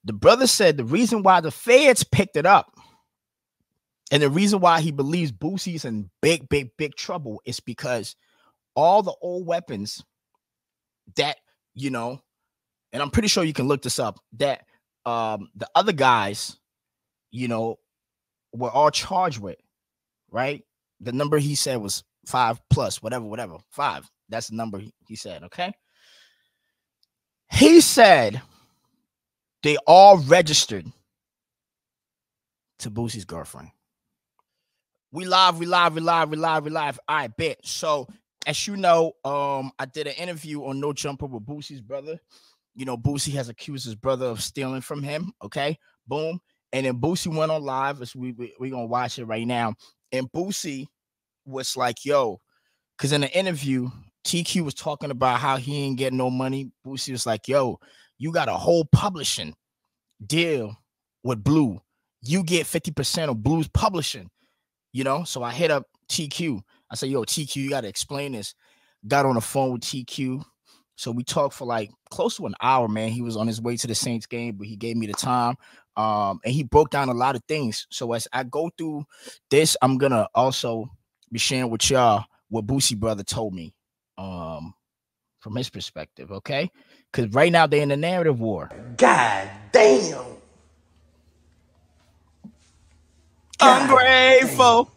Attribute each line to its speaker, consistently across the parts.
Speaker 1: The brother said the reason why the feds picked it up and the reason why he believes Boosie's in big, big, big trouble is because all the old weapons that, you know, and I'm pretty sure you can look this up, that the other guys, you know, were all charged with, right? The number he said was 5+, whatever, 5. That's the number he said, okay? He said they all registered to Boosie's girlfriend. We live. All right, bet. So, as you know, I did an interview on No Jumper with Boosie's brother. You know, Boosie has accused his brother of stealing from him. Okay, boom. And then Boosie went on live. As we gonna watch it right now. And Boosie was like, "Yo," because in the interview, TQ was talking about how he ain't getting no money. Boosie was like, "Yo, you got a whole publishing deal with Blue. You get 50% of Blue's publishing." You know, so I hit up TQ. I said, "Yo, TQ, you got to explain this." Got on the phone with TQ. So we talked for like close to an hour, man. He was on his way to the Saints game, but he gave me the time. And he broke down a lot of things. So as I go through this, I'm going to also be sharing with y'all what Boosie brother told me from his perspective, okay? Because right now they're in the narrative war.
Speaker 2: God damn.
Speaker 1: Ungrateful.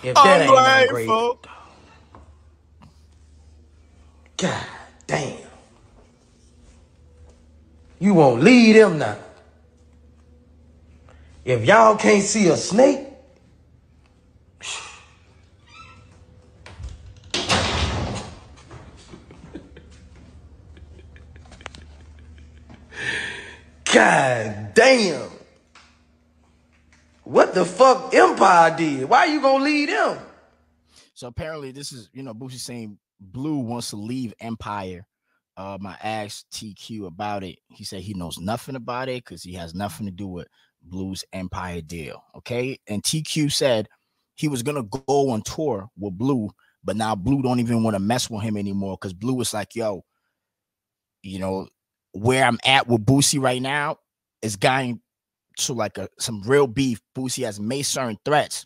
Speaker 2: If that ain't
Speaker 1: ungrateful.
Speaker 2: God damn. You won't lead them now. If y'all can't see a snake, God damn. What the fuck Empire did? Why you gonna lead them?
Speaker 1: So apparently this is, you know, Boosie saying Blue wants to leave Empire. I asked TQ about it. He said he knows nothing about it because he has nothing to do with Blue's Empire deal. Okay. And TQ said he was going to go on tour with Blue, but now Blue don't even want to mess with him anymore because Blue was like, "Yo, you know, where I'm at with Boosie right now is going to like some real beef. Boosie has made certain threats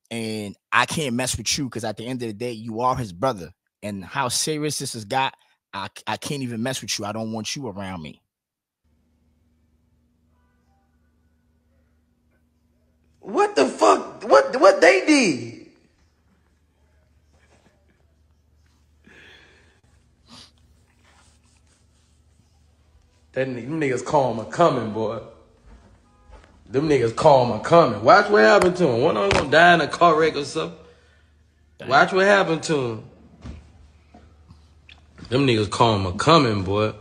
Speaker 1: and I can't mess with you because at the end of the day, you are his brother. And how serious this has got, I can't even mess with you. I don't want you around me."
Speaker 2: What the fuck? What they did? Them niggas calm are coming, boy. Them niggas calm are coming. Watch what happened to him. One of them gonna die in a car wreck or something. Watch what happened to him. Them niggas calm are coming, boy.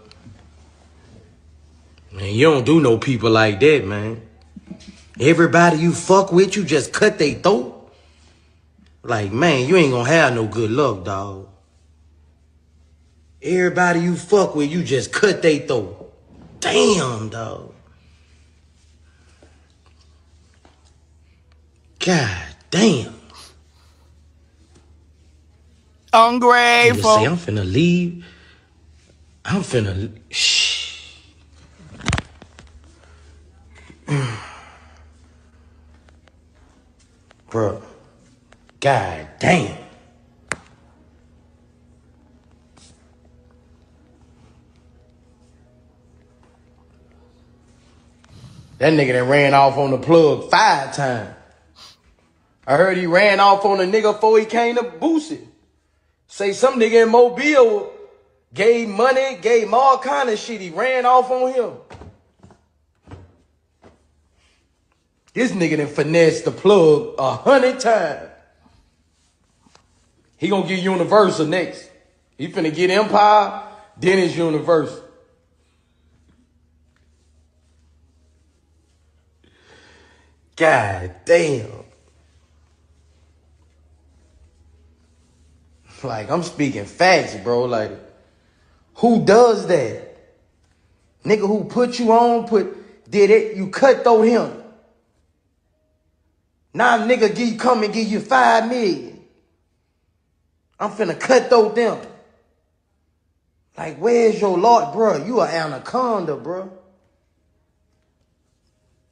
Speaker 2: Man, you don't do no people like that, man. Everybody you fuck with, you just cut they throat. Like, man, you ain't gonna have no good luck, dog. Everybody you fuck with, you just cut they throat. Damn, dog. God damn.
Speaker 1: Ungrateful.
Speaker 2: Nigga say, I'm finna leave. I'm finna... Shh. Bro. God damn. That nigga that ran off on the plug 5 times. I heard he ran off on a nigga before he came to Boosie. Say some nigga in Mobile gave money, gave him all kind of shit. He ran off on him. This nigga done finessed the plug 100 times. He gonna get Universal next. He finna get Empire, then it's Universal. God damn. Like, I'm speaking facts, bro. Like, who does that? Nigga who put you on, did it, you cutthroat him. Now nigga come and give you 5 million. I'm finna cutthroat them. Like, where's your Lord, bro? You an anaconda, bro.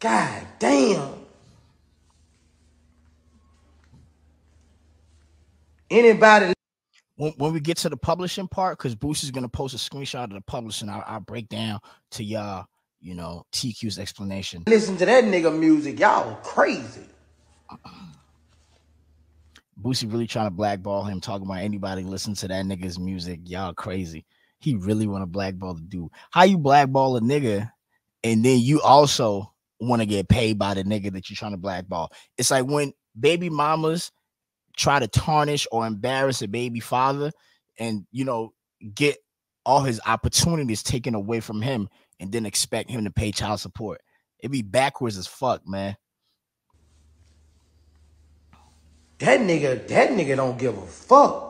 Speaker 2: God damn. Anybody?
Speaker 1: When we get to the publishing part, because Boosie's gonna post a screenshot of the publishing, I'll break down to y'all, you know, TQ's explanation.
Speaker 2: Listen to that nigga music, y'all crazy.
Speaker 1: Boosie really trying to blackball him, talking about anybody listen to that nigga's music, y'all crazy. He really want to blackball the dude. How you blackball a nigga, and then you also want to get paid by the nigga that you're trying to blackball? It's like when baby mamas try to tarnish or embarrass a baby father and, you know, get all his opportunities taken away from him and then expect him to pay child support. It'd be backwards as fuck, man.
Speaker 2: That nigga don't give a fuck.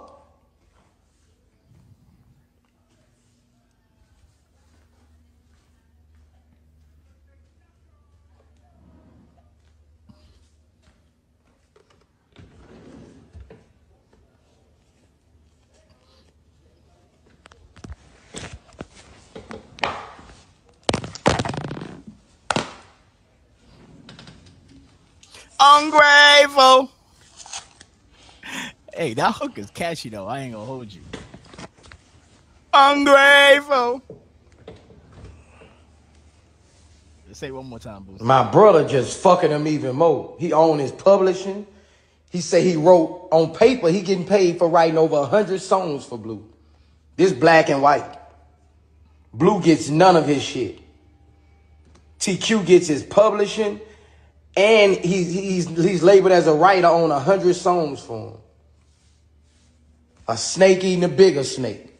Speaker 1: Ungrateful. Hey, that hook is catchy though. I ain't gonna hold you. Ungrateful. Say it one more time, Boosie.
Speaker 2: My brother just fucking him even more. He own his publishing. He say he wrote on paper. He getting paid for writing over 100 songs for Blue. This black and white. Blue gets none of his shit. TQ gets his publishing, and he's labeled as a writer on 100 songs for him. A snake eating a bigger snake.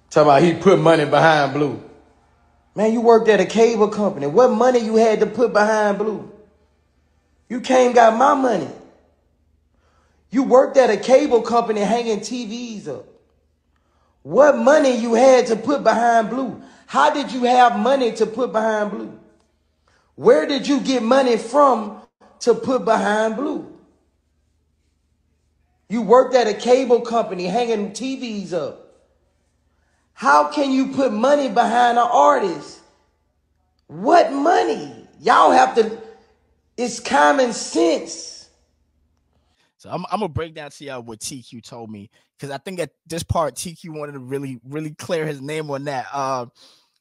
Speaker 2: Talking about he put money behind Blue. Man, you worked at a cable company. What money you had to put behind Blue? You came got my money. You worked at a cable company hanging TVs up. What money you had to put behind Blue? How did you have money to put behind Blue? Where did you get money from to put behind Blue? You worked at a cable company hanging TVs up. How can you put money behind an artist? What money? Y'all have to, it's common sense.
Speaker 1: So I'm gonna break down to y'all what TQ told me, because I think at this part TQ wanted to really clear his name on that.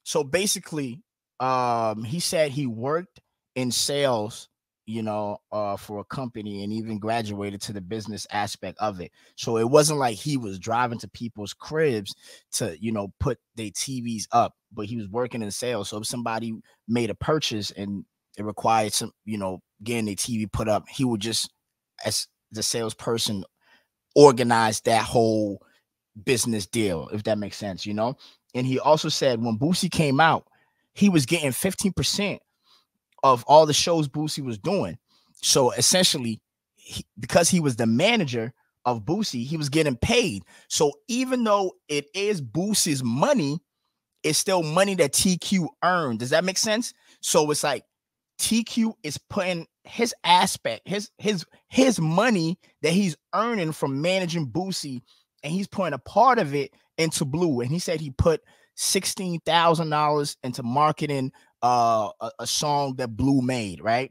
Speaker 1: So basically, he said he worked in sales, you know, for a company, and even graduated to the business aspect of it. So it wasn't like he was driving to people's cribs to, you know, put their TVs up, but he was working in sales. So if somebody made a purchase and it required some, you know, getting their TV put up, he would just, as the salesperson, organize that whole business deal, if that makes sense, you know. And he also said when Boosie came out, he was getting 15% of all the shows Boosie was doing. So essentially, because he was the manager of Boosie, he was getting paid. So even though it is Boosie's money, it's still money that TQ earned. Does that make sense? So it's like TQ is putting his aspect, his money that he's earning from managing Boosie, and he's putting a part of it into Blue. And he said he put $16,000 into marketing a song that Blue made, right?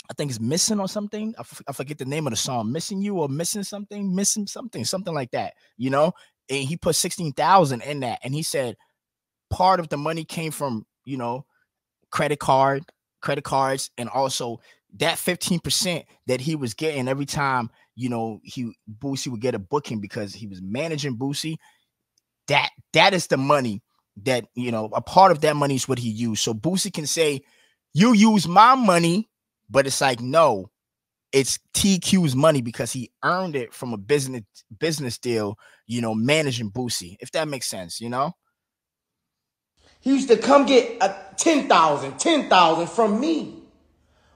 Speaker 1: I think it's Missing or something. I forget the name of the song. Missing You or Missing Something, something like that, you know? And he put 16,000 in that. And he said part of the money came from, you know, credit cards, and also that 15% that he was getting every time, you know, Boosie would get a booking because he was managing Boosie. That is the money that, you know, a part of that money is what he used. So Boosie can say, you use my money, but it's like, no, it's TQ's money because he earned it from a business deal, you know, managing Boosie, if that makes sense, you know?
Speaker 2: He used to come get 10,000 from me.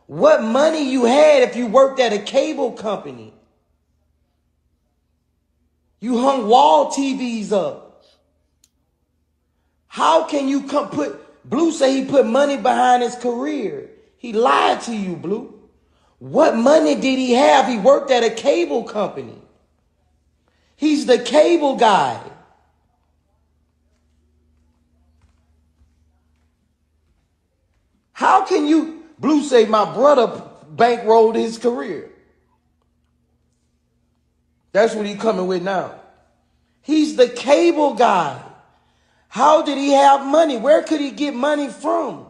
Speaker 2: What money you had if you worked at a cable company? You hung wall TVs up. How can you come Blue say he put money behind his career. He lied to you, Blue. What money did he have? He worked at a cable company. He's the cable guy. How can you, Blue say my brother bankrolled his career. That's what he coming with now. He's the cable guy. How did he have money? Where could he get money from?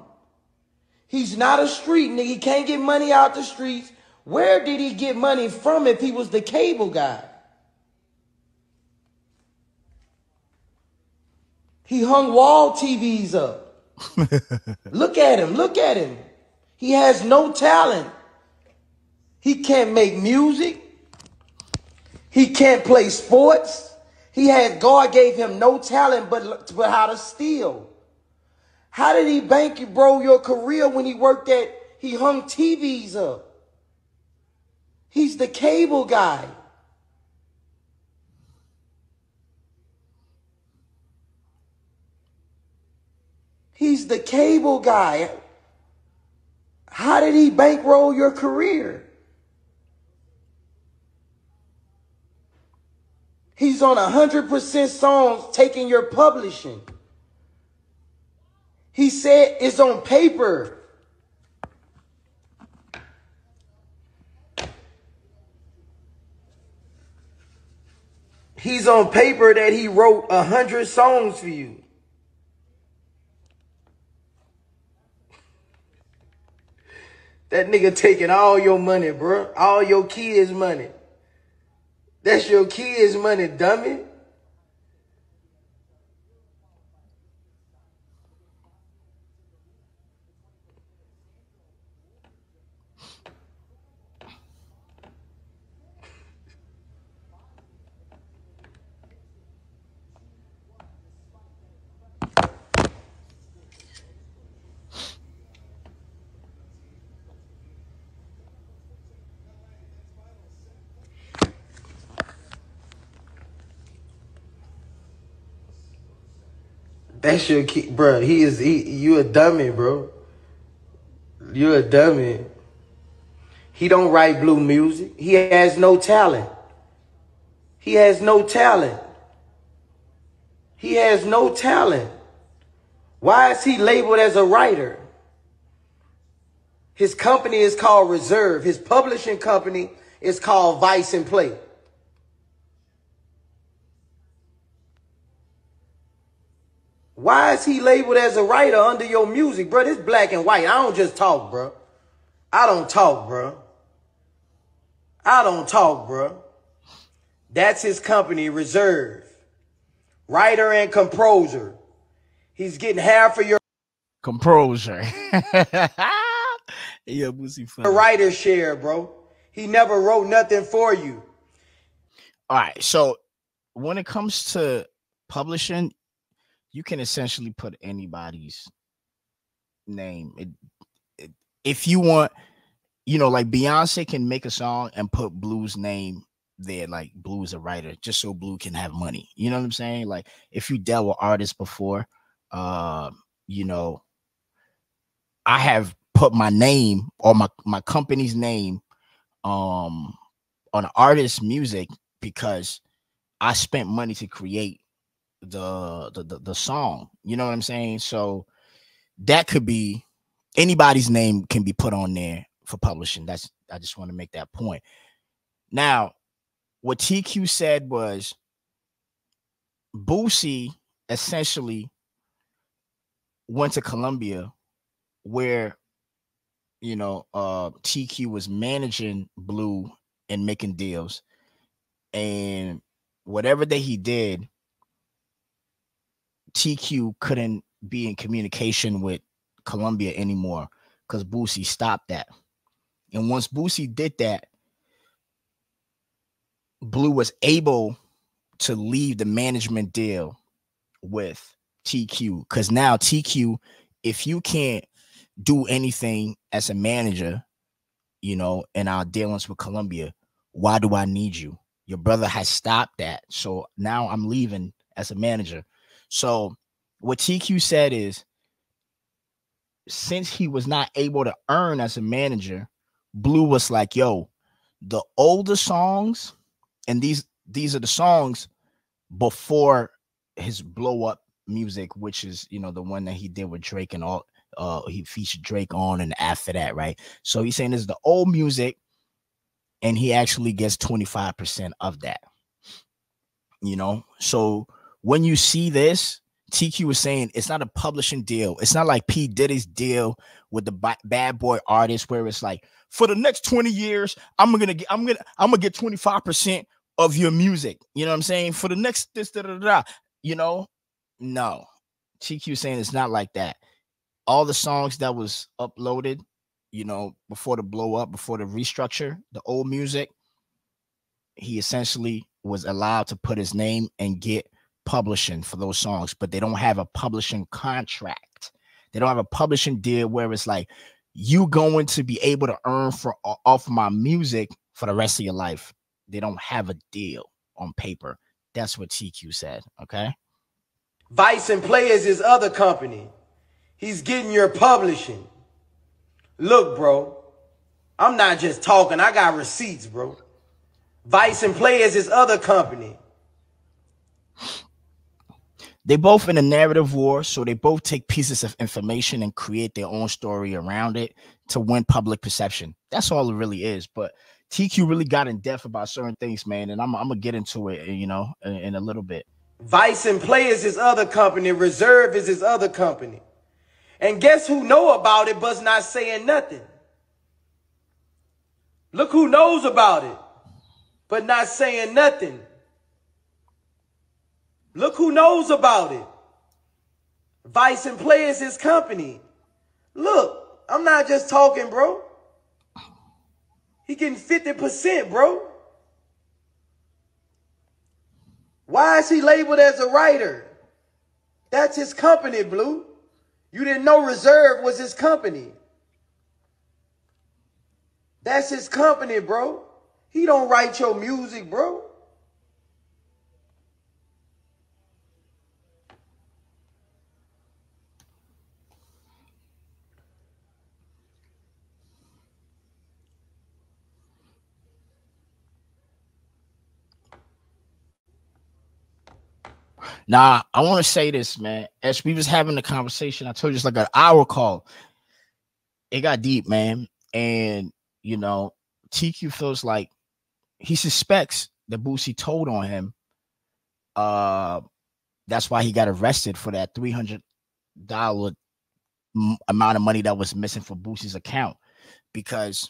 Speaker 2: He's not a street nigga. He can't get money out the streets. Where did he get money from if he was the cable guy? He hung wall TVs up. Look at him. Look at him. He has no talent. He can't make music. He can't play sports. God gave him no talent but how to steal. How did he bankroll your career when he hung TVs up? He's the cable guy. He's the cable guy. How did he bankroll your career? He's on 100% songs taking your publishing. He said it's on paper. He's on paper that he wrote 100 songs for you. That nigga taking all your money, bro. All your kids' money. That's your kids' money, dummy. That's your kid, bro. You a dummy, bro. You a dummy. He don't write blue music. He has no talent. He has no talent. He has no talent. Why is he labeled as a writer? His company is called Reserve. His publishing company is called Vice and Play. Why is he labeled as a writer under your music, bro? This black and white. I don't just talk, bro. I don't talk, bro. I don't talk, bro. That's his company, Reserve. Writer and composer. He's getting half of your
Speaker 1: composer. Yeah, Boosie funny.
Speaker 2: Writer share, bro. He never wrote nothing for you.
Speaker 1: All right, so when it comes to publishing, you can essentially put anybody's name. If you want, like Beyonce can make a song and put Blue's name there, like Blue is a writer, just so Blue can have money. You know what I'm saying? Like if you dealt with artists before, I have put my name or my company's name on an artist's music because I spent money to create the song. You know what I'm saying? So that could be anybody's name can be put on there for publishing. I just want to make that point. Now, what TQ said was Boosie essentially went to Columbia where TQ was managing Blue and making deals, and whatever that he did, TQ couldn't be in communication with Columbia anymore because Boosie stopped that. And once Boosie did that, Blue was able to leave the management deal with TQ, because now TQ, if you can't do anything as a manager, in our dealings with Columbia, why do I need you? Your brother has stopped that. So now I'm leaving as a manager. So what TQ said is, since he was not able to earn as a manager, Blue was like, yo, the older songs and these are the songs before his blow up music, which is, you know, the one that he did with Drake and all. He featured Drake on, and after that, right? So he's saying this is the old music, and he actually gets 25% of that. You know, so when you see this, TQ was saying it's not a publishing deal. It's not like P. Diddy's deal with the bad boy artist, where it's like, for the next 20 years, I'm gonna get 25% of your music. You know what I'm saying? For the next this, da, da, da, you know, no. TQ saying it's not like that. All the songs that was uploaded, you know, before the blow up, before the restructure, the old music, he essentially was allowed to put his name and get publishing for those songs, but they don't have a publishing contract. They don't have a publishing deal where it's like, you going to be able to earn off my music for the rest of your life. They don't have a deal on paper. That's what TQ said. Okay.
Speaker 2: Vice and Players is other company. He's getting your publishing. Look, bro, I'm not just talking. I got receipts, bro. Vice and Players is other company.
Speaker 1: They both in a narrative war, so they both take pieces of information and create their own story around it to win public perception. That's all it really is. But TQ really got in depth about certain things, man, and I'm gonna get into it, you know, in a little bit.
Speaker 2: Vice and Players is other company. Reserve is his other company. And guess who know about it but's not saying nothing? Look who knows about it but not saying nothing. Look who knows about it. Vice and Players his company. Look, I'm not just talking, bro. He getting 50%, bro. Why is he labeled as a writer? That's his company, Blue. You didn't know Reserve was his company. That's his company, bro. He don't write your music, bro.
Speaker 1: Now, I want to say this, man. As we was having the conversation, I told you it's like an hour call. It got deep, man. And, you know, TQ feels like he suspects that Boosie told on him. That's why he got arrested for that $300 amount of money that was missing from Boosie's account. Because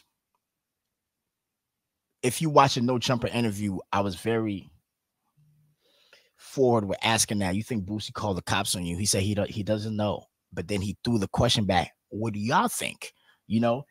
Speaker 1: if you watch a No Jumper interview, I was very forward with asking that. You think Boosie called the cops on you? He said he doesn't know. But then he threw the question back. What do y'all think? You know?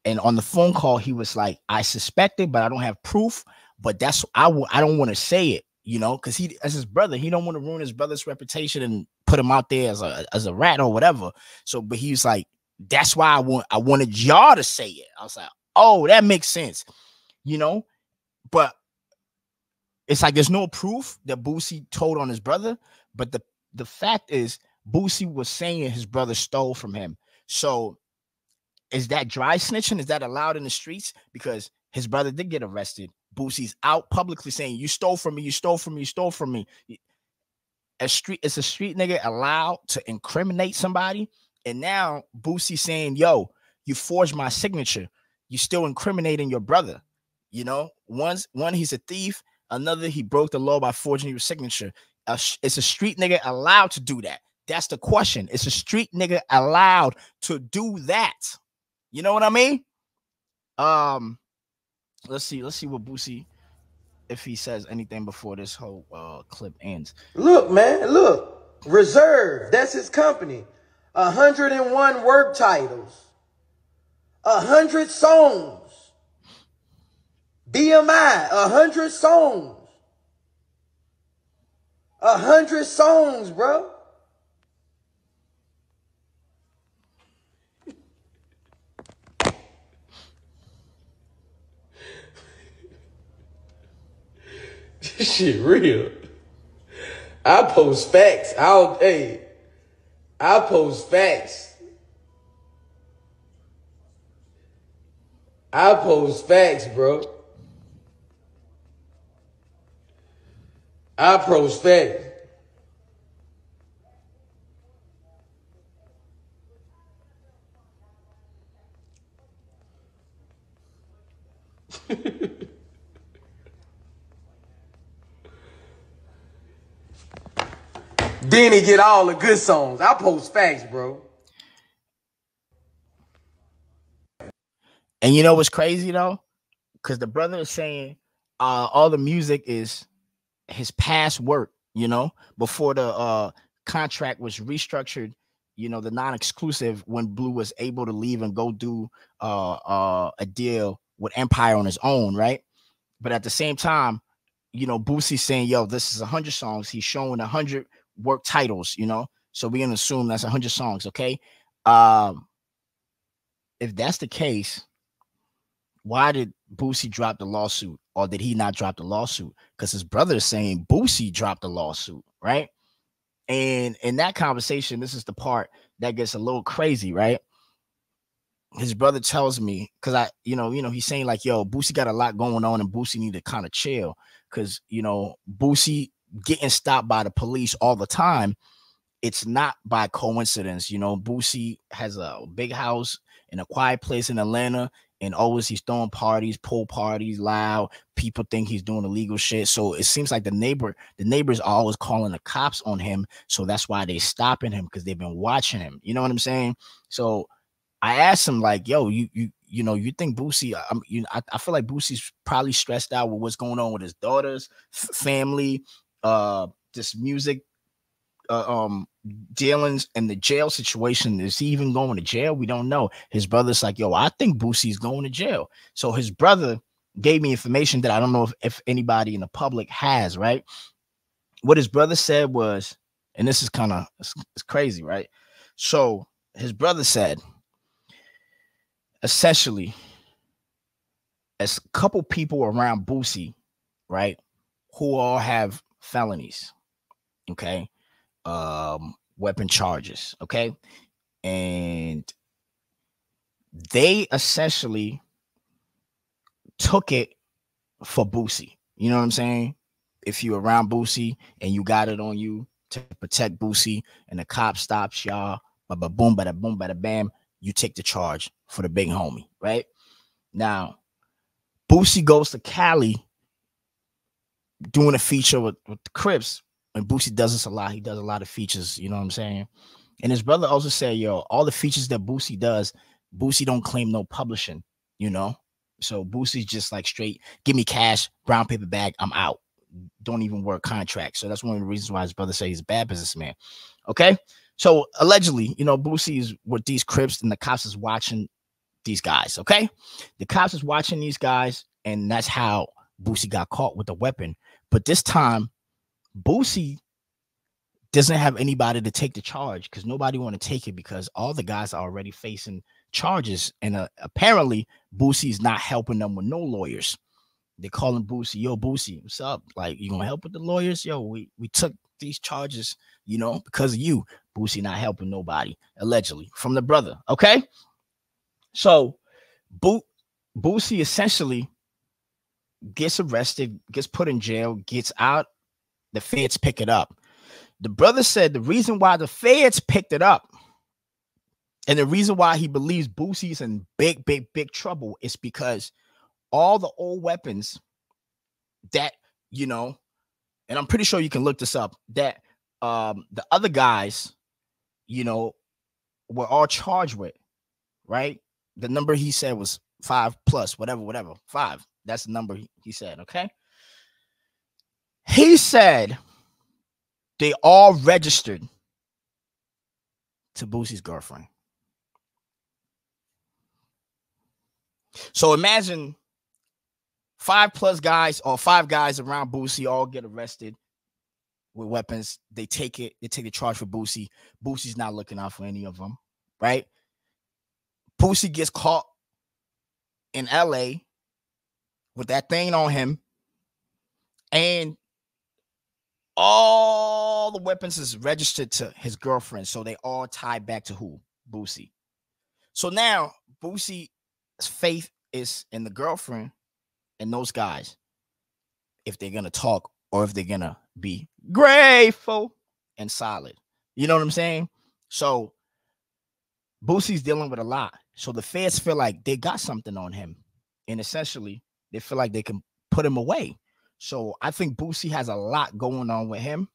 Speaker 1: And on the phone call, he was like, I suspect it, but I don't have proof. But that's I don't want to say it, you know, because he, as his brother, he don't want to ruin his brother's reputation and put him out there as a rat or whatever. So, but he was like, that's why I wanted y'all to say it. I was like, oh, that makes sense, you know. But it's like there's no proof that Boosie told on his brother. But the fact is, Boosie was saying his brother stole from him. So is that dry snitching? Is that allowed in the streets? Because his brother did get arrested. Boosie's out publicly saying, you stole from me, you stole from me, you stole from me. Is a street nigga allowed to incriminate somebody? And now Boosie saying, yo, you forged my signature. You still incriminating your brother. You know, one, he's a thief. Another, he broke the law by forging your signature. Is a street nigga allowed to do that? That's the question. Is a street nigga allowed to do that? You know what I mean? Let's see what Boosie, if he says anything before this whole clip ends.
Speaker 2: Look, man, look. Reserve, that's his company. 101 work titles. 100 songs. BMI, 100 songs. 100 songs, bro. This shit real. I post facts. I post facts. I post facts, bro. I prospect. Then he get all the good songs. I post facts, bro.
Speaker 1: And you know what's crazy though? Because the brother is saying all the music is his past work, you know, before the contract was restructured, you know, the non-exclusive, when Blue was able to leave and go do a deal with Empire on his own, right? But at the same time, you know, Boosie's saying, yo, this is 100 songs. He's showing 100 work titles, you know, so we're gonna assume that's 100 songs. Okay. If that's the case, why did Boosie drop the lawsuit, or did he not drop the lawsuit? Because his brother is saying Boosie dropped the lawsuit, right? And in that conversation, this is the part that gets a little crazy, right? His brother tells me, because he's saying like, yo, Boosie got a lot going on and Boosie need to kind of chill. Because, you know, Boosie getting stopped by the police all the time, it's not by coincidence. You know, Boosie has a big house in a quiet place in Atlanta, and always he's throwing parties, pool parties, loud. People think he's doing illegal shit. So it seems like the neighbors are always calling the cops on him. So that's why they stopping him, because they've been watching him. You know what I'm saying? So I asked him like, yo, you think Boosie? I feel like Boosie's probably stressed out with what's going on with his daughters, family, this music dealings, and the jail situation. Is he even going to jail? We don't know. His brother's like, yo, I think Boosie's going to jail. So his brother gave me information that I don't know if anybody in the public has, right? What his brother said was, and this is kind of, it's crazy, right? So his brother said, essentially, as a couple people around Boosie, right, who all have felonies, okay, weapon charges, okay, and they essentially took it for Boosie. You know what I'm saying? If you're around Boosie and you got it on you to protect Boosie, and the cop stops y'all, ba boom, bada boom, bada bam, you take the charge for the big homie, right? Now, Boosie goes to Cali doing a feature with the Crips, and Boosie does this a lot. He does a lot of features, you know what I'm saying? And his brother also said, yo, all the features that Boosie does, Boosie don't claim no publishing, you know? So Boosie's just like straight, give me cash, brown paper bag, I'm out. Don't even work contracts. So that's one of the reasons why his brother says he's a bad businessman. Okay. So allegedly, you know, Boosie is with these Crips, and the cops is watching these guys. Okay. The cops is watching these guys, and that's how Boosie got caught with the weapon. But this time, Boosie doesn't have anybody to take the charge, because nobody want to take it, because all the guys are already facing charges. And apparently Boosie's not helping them with no lawyers. They calling Boosie, yo, Boosie, what's up? Like, you gonna help with the lawyers? Yo, we took these charges, you know, because of you. Boosie not helping nobody, allegedly, from the brother. Okay. So Boosie essentially gets arrested, gets put in jail, gets out. The feds pick it up. The brother said the reason why the feds picked it up, and the reason why he believes Boosie's in big, big, big trouble, is because all the old weapons that, you know, and I'm pretty sure you can look this up, that the other guys, you know, were all charged with, right? The number he said was 5+, whatever, 5. That's the number he said, okay? He said they all registered to Boosie's girlfriend. So imagine 5+ guys, or 5 guys around Boosie, all get arrested with weapons. They take the charge for Boosie. Boosie's not looking out for any of them, right? Boosie gets caught in LA with that thing on him, and all the weapons is registered to his girlfriend. So they all tie back to who? Boosie. So now Boosie's faith is in the girlfriend and those guys, if they're gonna talk, or if they're gonna be grateful and solid. You know what I'm saying? So Boosie's dealing with a lot. So the feds feel like they got something on him. And essentially, they feel like they can put him away. So I think Boosie has a lot going on with him.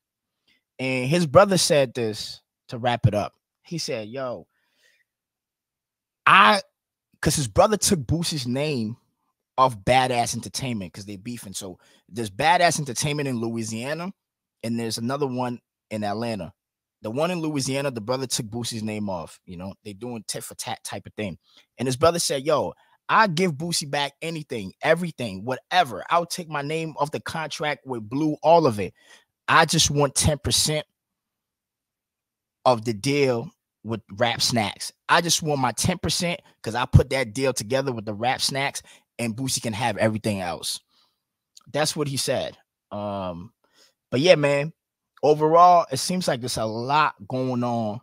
Speaker 1: And his brother said this to wrap it up. He said, yo, because his brother took Boosie's name off Badass Entertainment because they beefing. So there's Badass Entertainment in Louisiana, and there's another one in Atlanta. The one in Louisiana, the brother took Boosie's name off. You know, they doing tit for tat type of thing. And his brother said, yo, I give Boosie back anything, everything, whatever. I'll take my name off the contract with Blue, all of it. I just want 10% of the deal with Rap Snacks. I just want my 10% because I put that deal together with the Rap Snacks, and Boosie can have everything else. That's what he said. But yeah, man, overall, it seems like there's a lot going on.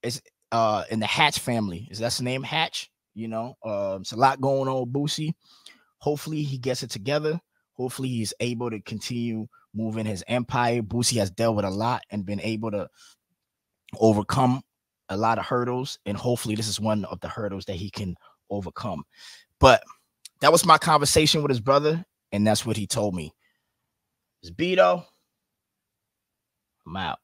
Speaker 1: It's in the Hatch family. Is that the name, Hatch? You know, it's a lot going on with Boosie. Hopefully he gets it together. Hopefully he's able to continue moving his empire. Boosie has dealt with a lot and been able to overcome a lot of hurdles. And hopefully this is one of the hurdles that he can overcome. But that was my conversation with his brother. And that's what he told me. It's Beto. I'm out.